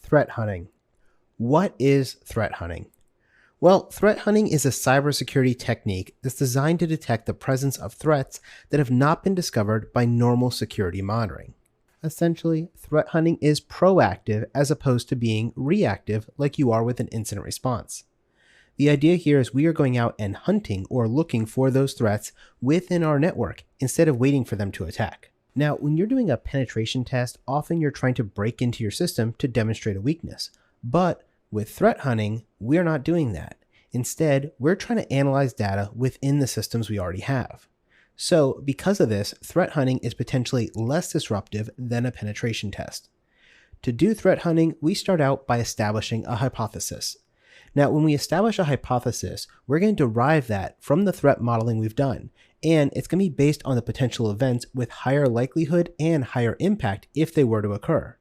Threat hunting. What is threat hunting? Well, threat hunting is a cybersecurity technique that's designed to detect the presence of threats that have not been discovered by normal security monitoring. Essentially, threat hunting is proactive as opposed to being reactive like you are with an incident response. The idea here is we are going out and hunting or looking for those threats within our network instead of waiting for them to attack. Now, when you're doing a penetration test, often you're trying to break into your system to demonstrate a weakness. But with threat hunting, we're not doing that. Instead, we're trying to analyze data within the systems we already have. So, because of this, threat hunting is potentially less disruptive than a penetration test. To do threat hunting, we start out by establishing a hypothesis. Now, when we establish a hypothesis, we're going to derive that from the threat modeling we've done, and it's going to be based on the potential events with higher likelihood and higher impact if they were to occur.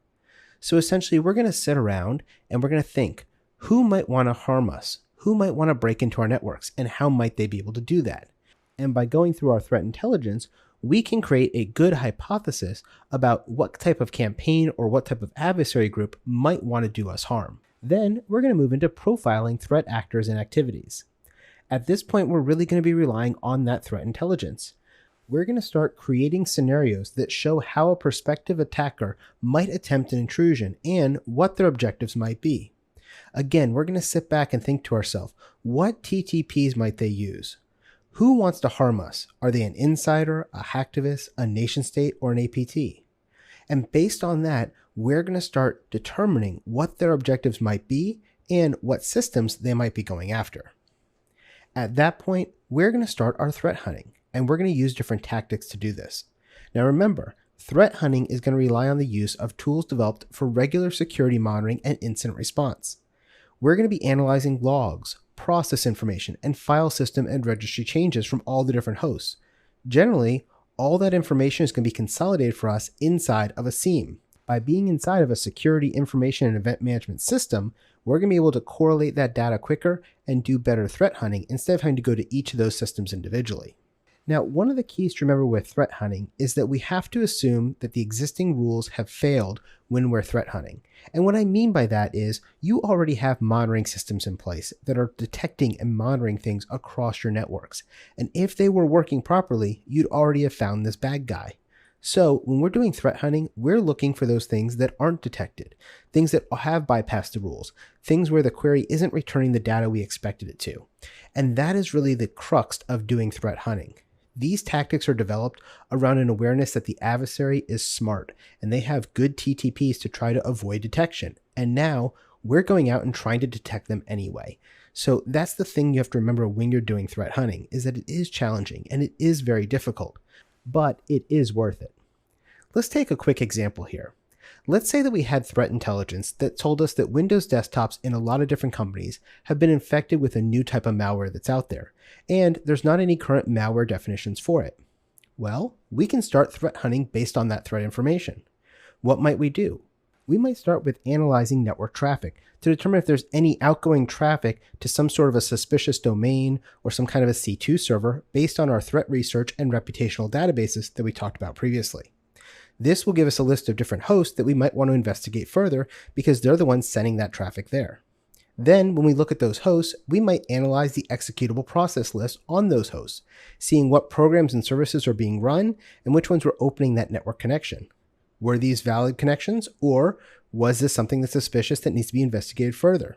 So essentially, we're going to sit around and we're going to think, who might want to harm us? Who might want to break into our networks, and how might they be able to do that? And by going through our threat intelligence, we can create a good hypothesis about what type of campaign or what type of adversary group might want to do us harm. Then we're going to move into profiling threat actors and activities. At this point, we're really going to be relying on that threat intelligence. We're going to start creating scenarios that show how a prospective attacker might attempt an intrusion and what their objectives might be. Again, we're going to sit back and think to ourselves, what TTPs might they use? Who wants to harm us? Are they an insider, a hacktivist, a nation state, or an APT? And based on that, we're going to start determining what their objectives might be and what systems they might be going after. At that point, we're going to start our threat hunting, and we're going to use different tactics to do this. Now remember, threat hunting is going to rely on the use of tools developed for regular security monitoring and incident response. We're going to be analyzing logs, process information, and file system and registry changes from all the different hosts. Generally, all that information is going to be consolidated for us inside of a SIEM. By being inside of a security information and event management system, we're going to be able to correlate that data quicker and do better threat hunting instead of having to go to each of those systems individually. Now, one of the keys to remember with threat hunting is that we have to assume that the existing rules have failed when we're threat hunting. And what I mean by that is you already have monitoring systems in place that are detecting and monitoring things across your networks. And if they were working properly, you'd already have found this bad guy. So when we're doing threat hunting, we're looking for those things that aren't detected, things that have bypassed the rules, things where the query isn't returning the data we expected it to. And that is really the crux of doing threat hunting. These tactics are developed around an awareness that the adversary is smart and they have good TTPs to try to avoid detection. And now we're going out and trying to detect them anyway. So that's the thing you have to remember when you're doing threat hunting, is that it is challenging and it is very difficult, but it is worth it. Let's take a quick example here. Let's say that we had threat intelligence that told us that Windows desktops in a lot of different companies have been infected with a new type of malware that's out there, and there's not any current malware definitions for it. Well, we can start threat hunting based on that threat information. What might we do? We might start with analyzing network traffic to determine if there's any outgoing traffic to some sort of a suspicious domain or some kind of a C2 server based on our threat research and reputational databases that we talked about previously. This will give us a list of different hosts that we might want to investigate further because they're the ones sending that traffic there. Then, when we look at those hosts, we might analyze the executable process list on those hosts, seeing what programs and services are being run and which ones were opening that network connection. Were these valid connections, or was this something that's suspicious that needs to be investigated further?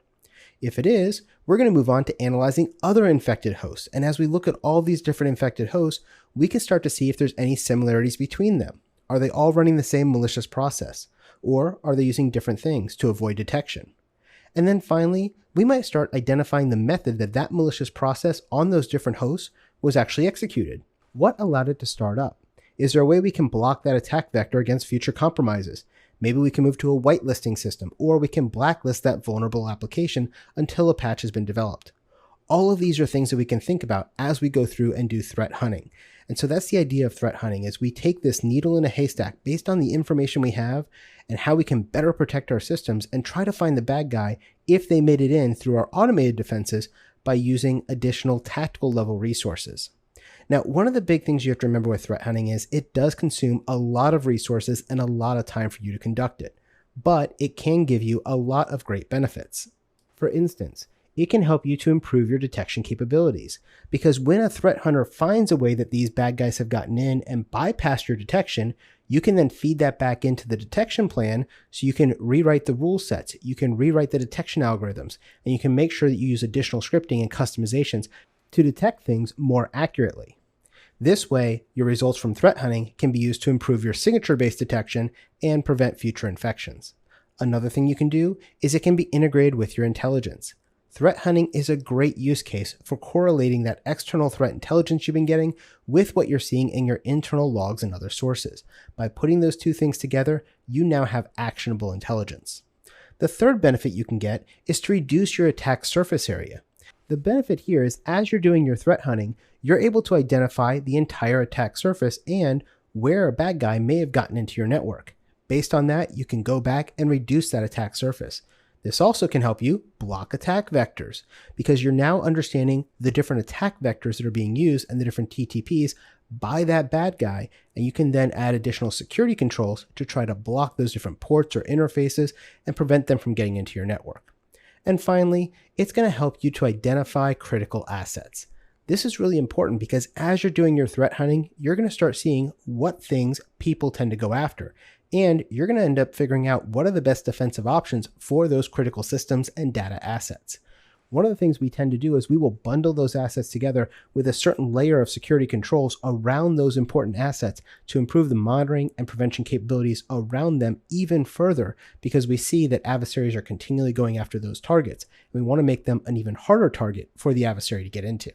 If it is, we're going to move on to analyzing other infected hosts. And as we look at all these different infected hosts, we can start to see if there's any similarities between them. Are they all running the same malicious process? Or are they using different things to avoid detection? And then finally, we might start identifying the method that that malicious process on those different hosts was actually executed. What allowed it to start up? Is there a way we can block that attack vector against future compromises? Maybe we can move to a whitelisting system, or we can blacklist that vulnerable application until a patch has been developed. All of these are things that we can think about as we go through and do threat hunting. And so that's the idea of threat hunting, is we take this needle in a haystack based on the information we have and how we can better protect our systems and try to find the bad guy if they made it in through our automated defenses by using additional tactical level resources. Now, one of the big things you have to remember with threat hunting is it does consume a lot of resources and a lot of time for you to conduct it. but it can give you a lot of great benefits. For instance, it can help you to improve your detection capabilities, because when a threat hunter finds a way that these bad guys have gotten in and bypassed your detection, you can then feed that back into the detection plan so you can rewrite the rule sets, you can rewrite the detection algorithms, and you can make sure that you use additional scripting and customizations to detect things more accurately. This way, your results from threat hunting can be used to improve your signature-based detection and prevent future infections. Another thing you can do is it can be integrated with your intelligence. Threat hunting is a great use case for correlating that external threat intelligence you've been getting with what you're seeing in your internal logs and other sources. By putting those two things together, you now have actionable intelligence. The third benefit you can get is to reduce your attack surface area. The benefit here is as you're doing your threat hunting, you're able to identify the entire attack surface and where a bad guy may have gotten into your network. Based on that, you can go back and reduce that attack surface. This also can help you block attack vectors because you're now understanding the different attack vectors that are being used and the different TTPs by that bad guy, and you can then add additional security controls to try to block those different ports or interfaces and prevent them from getting into your network. And finally, it's going to help you to identify critical assets. This is really important because as you're doing your threat hunting, you're going to start seeing what things people tend to go after. And you're going to end up figuring out what are the best defensive options for those critical systems and data assets. One of the things we tend to do is we will bundle those assets together with a certain layer of security controls around those important assets to improve the monitoring and prevention capabilities around them even further, because we see that adversaries are continually going after those targets. We want to make them an even harder target for the adversary to get into.